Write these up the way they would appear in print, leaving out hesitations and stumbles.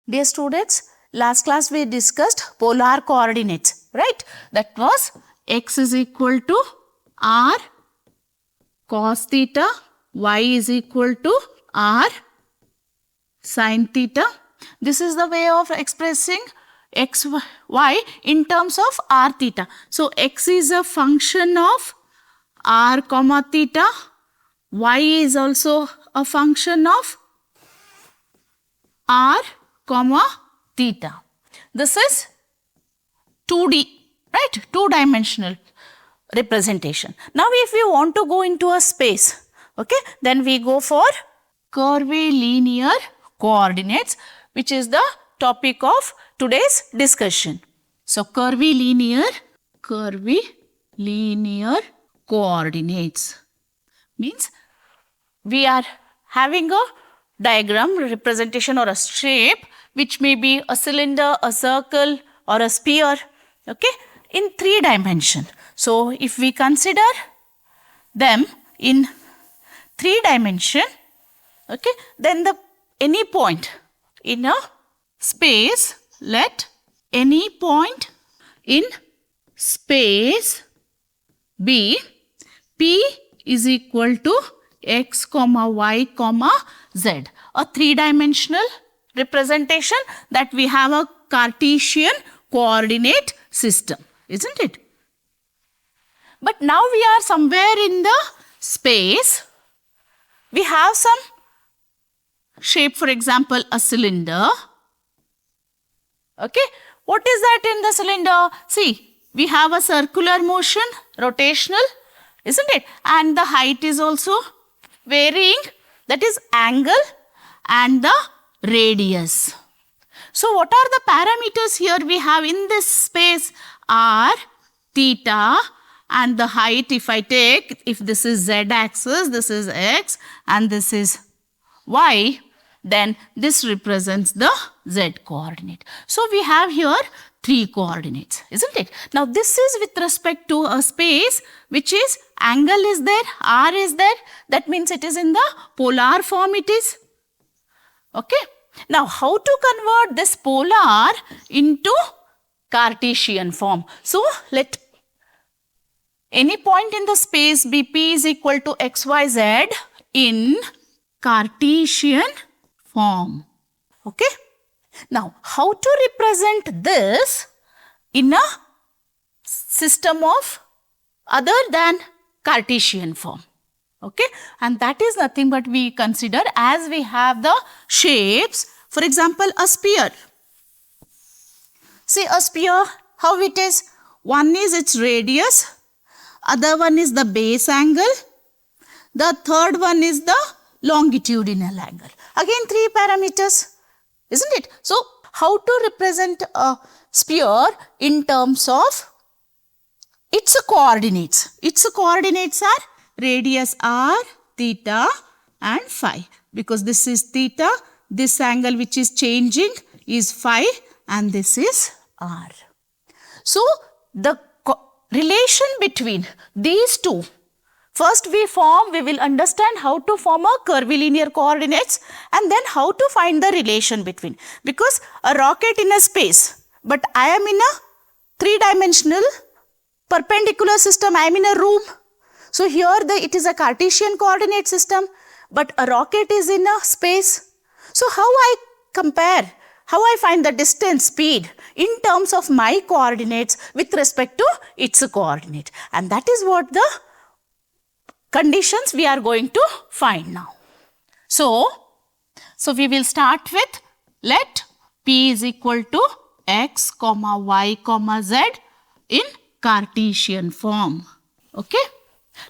Dear students, last class we discussed polar coordinates, right? That was x is equal to r cos theta, y is equal to r sin theta. This is the way of expressing x, y in terms of r theta. So, x is a function of r comma theta, y is also a function of r comma theta. This is 2D, right? Two-dimensional representation. Now, if we want to go into a space, okay, then we go for curvilinear coordinates, which is the topic of today's discussion. So, curvilinear coordinates means we are having a diagram representation or a shape which may be a cylinder, a circle or a sphere, okay, in 3 dimensions. So, if we consider them in 3 dimension, okay, then any point in a space, let any point in space be P is equal to x comma y comma z, a 3-dimensional representation that we have a Cartesian coordinate system, isn't it? But now we are somewhere in the space. We have some shape, for example, a cylinder. Okay, what is that in the cylinder? See, we have a circular motion, rotational, isn't it? And the height is also varying, that is angle and the radius. So, what are the parameters here we have in this space? R, theta, and the height, if I take, if this is z axis, this is x and this is y, then this represents the z coordinate. So, we have here 3 coordinates, isn't it? Now, this is with respect to a space which is angle is there, r is there, that means it is in the polar form it is. Okay. Now, how to convert this polar into Cartesian form? So, let any point in the space be P is equal to xyz in Cartesian form. Okay. Now, how to represent this in a system of other than Cartesian form? Okay, and that is nothing but we consider as we have the shapes, for example, a sphere. See a sphere, how it is? One is its radius, other one is the base angle, the third one is the longitudinal angle. Again 3 parameters, isn't it? So, how to represent a sphere in terms of its coordinates? Its coordinates are radius r, theta and phi, because this is theta, this angle which is changing is phi and this is r. So, the relation between these two, first we will understand how to form a curvilinear coordinates and then how to find the relation between, because a rocket in a space, but I am in a 3-dimensional perpendicular system, I am in a room. So, here it is a Cartesian coordinate system, but a rocket is in a space. So, how I compare, how I find the distance, speed in terms of my coordinates with respect to its coordinate, and that is what the conditions we are going to find now. So we will start with let P is equal to x comma y comma z in Cartesian form. Okay.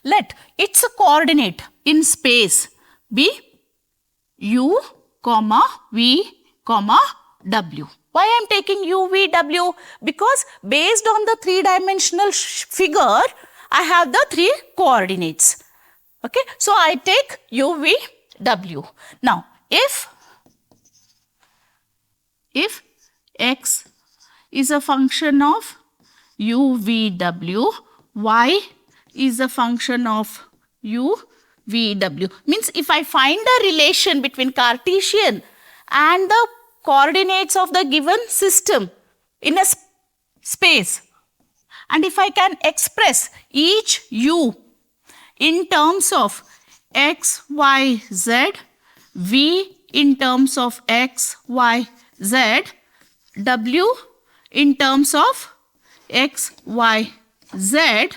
Let its coordinate in space be u comma v comma w. Why I am taking u, v, w? Because based on the 3-dimensional figure, I have the 3 coordinates. Okay. So, I take u, v, w. Now, if x is a function of u, v, w, y is a function of u, v, w. Means if I find a relation between Cartesian and the coordinates of the given system in a space. And if I can express each u in terms of x, y, z, v in terms of x, y, z, w in terms of x, y, z,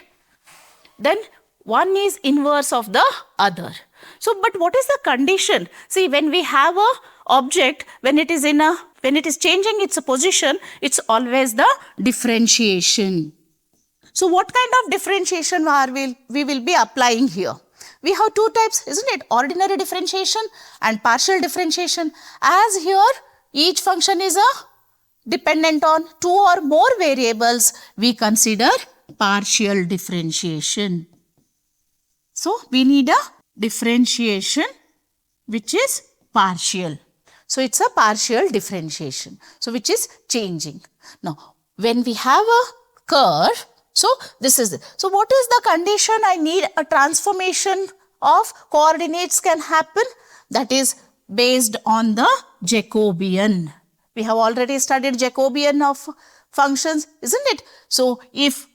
then one is inverse of the other. So, but what is the condition? See, when we have a object, when it is changing its position, it's always the differentiation. So, what kind of differentiation we will be applying here? We have two types, isn't it? Ordinary differentiation and partial differentiation. As here, each function is dependent on two or more variables, we consider partial differentiation. So, we need a differentiation which is partial. So, it's a partial differentiation. So, which is changing. Now, when we have a curve, so this is it. So, what is the condition I need a transformation of coordinates can happen? That is based on the Jacobian. We have already studied Jacobian of functions, isn't it? So, if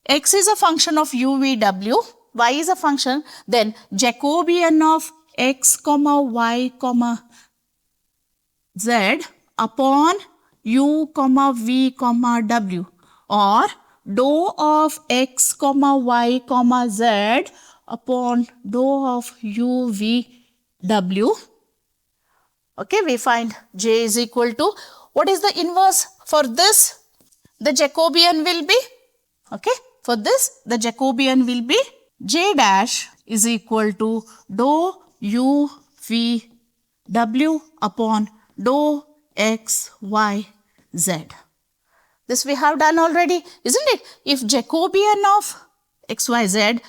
x is a function of u, v, w, y is a function, then Jacobian of x, y, z upon u, v, w, or dou of x, y, z upon dou of u, v, w. Okay, we find j is equal to, what is the inverse for this? The Jacobian will be, okay, for this the Jacobian will be j dash is equal to dou u, v, w upon dou x, y, z. This we have done already, isn't it? If Jacobian of x, y, z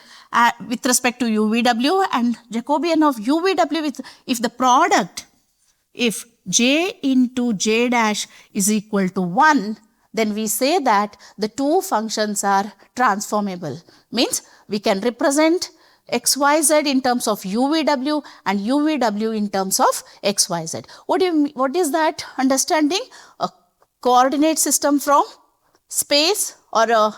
with respect to u, v, w and Jacobian of u, v, w with, if the product, if j into j dash is equal to 1, then we say that the two functions are transformable. Means we can represent x, y, z in terms of u, v, w and u, v, w in terms of x, y, z. What is that understanding? A coordinate system from space or a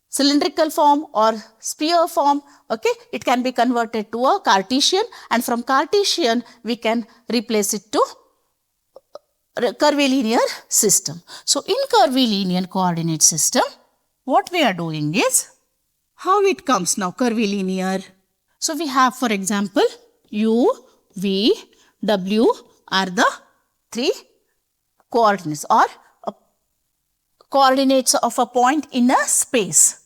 cylindrical form or sphere form, okay, it can be converted to a Cartesian, and from Cartesian we can replace it to curvilinear system. So, in curvilinear coordinate system, what we are doing is, how it comes now curvilinear. So, we have for example, u, v, w are the three coordinates or coordinates of a point in a space.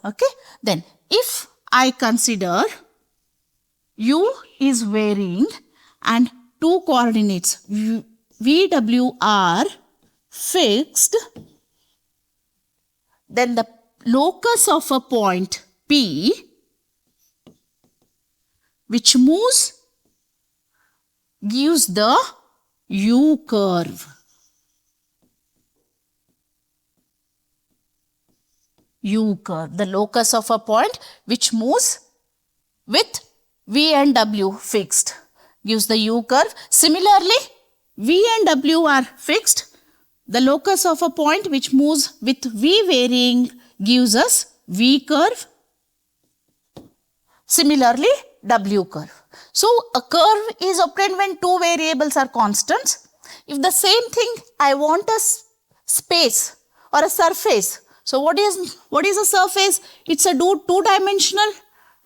Okay. Then, if I consider u is varying and two coordinates v, w are fixed, then the locus of a point P which moves gives the u curve. U curve, the locus of a point which moves with v and w fixed gives the u curve. Similarly, v and w are fixed. The locus of a point which moves with v varying gives us v curve. Similarly, w curve. So, a curve is obtained when two variables are constants. If the same thing I want a space or a surface. So, what is a surface? It's a two-dimensional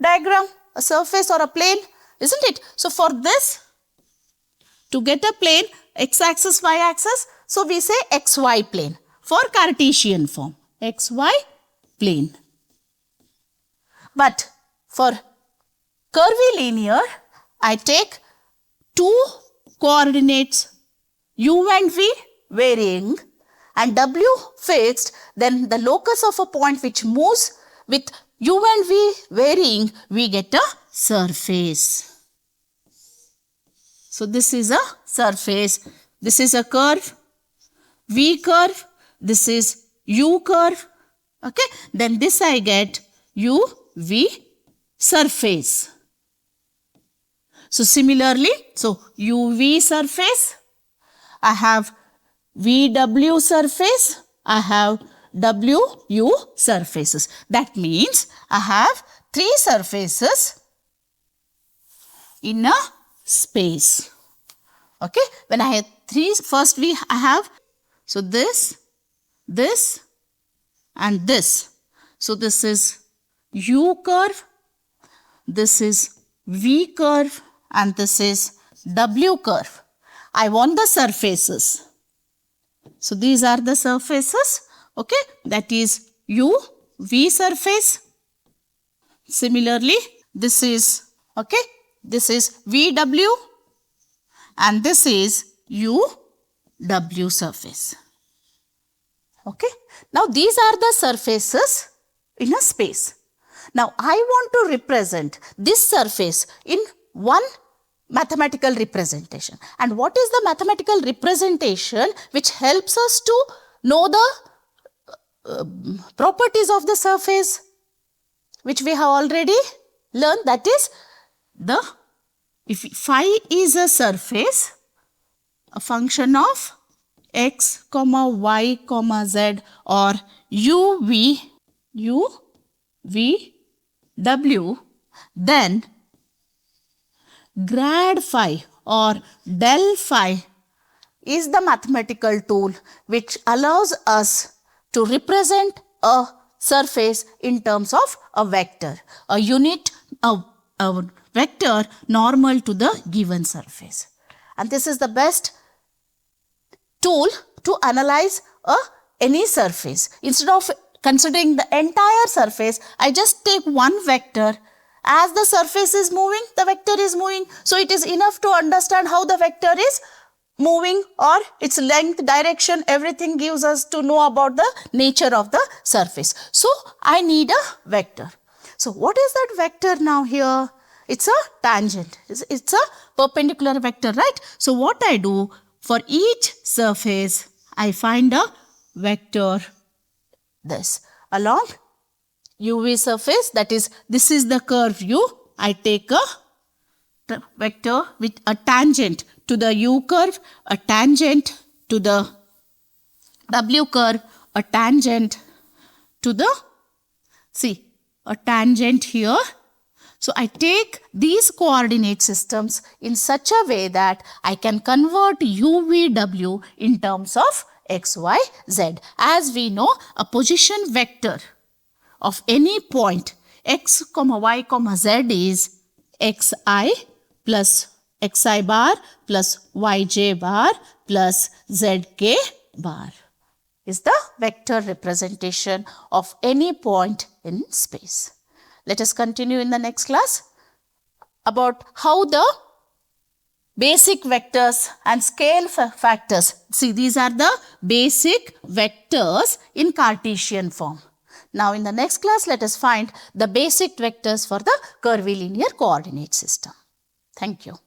diagram, a surface or a plane, isn't it? So, for this, to get a plane, x-axis, y-axis, so we say xy plane for Cartesian form, xy plane. But for curvilinear, I take two coordinates u and v varying and w fixed, then the locus of a point which moves with u and v varying, we get a surface. So, this is a surface, this is a curve, v curve, this is u curve, okay. Then this I get u, v surface. So, similarly, so u, v surface, I have VW surface, I have WU surfaces. That means I have 3 surfaces in a space. Okay, when I have 3, first I have, so this and this. So this is U curve, this is V curve and this is W curve. I want the surfaces. So these are the surfaces, okay, that is U, V surface. Similarly, this is, okay, this is VW and this is UW surface. Okay, now these are the surfaces in a space. Now I want to represent this surface in one mathematical representation. And what is the mathematical representation which helps us to know the properties of the surface, which we have already learned? That is, if phi is a surface, a function of x, y, z or u, v, w, then grad phi or del phi is the mathematical tool which allows us to represent a surface in terms of a vector, a unit, a vector normal to the given surface. And this is the best tool to analyze any surface. Instead of considering the entire surface, I just take one vector. As the surface is moving, the vector is moving. So it is enough to understand how the vector is moving or its length, direction, everything gives us to know about the nature of the surface. So I need a vector. So what is that vector now here? It's a tangent. It's a perpendicular vector, right? So what I do, for each surface, I find a vector this along UV surface, that is, this is the curve U. I take a vector with a tangent to the U curve, a tangent to the W curve, a tangent to the, see, a tangent here. So I take these coordinate systems in such a way that I can convert UVW in terms of x, y, z. As we know, a position vector of any point x, y, z is xi plus xi bar plus yj bar plus zk bar is the vector representation of any point in space. Let us continue in the next class about how the basic vectors and scale factors. See, these are the basic vectors in Cartesian form. Now, in the next class, let us find the basic vectors for the curvilinear coordinate system. Thank you.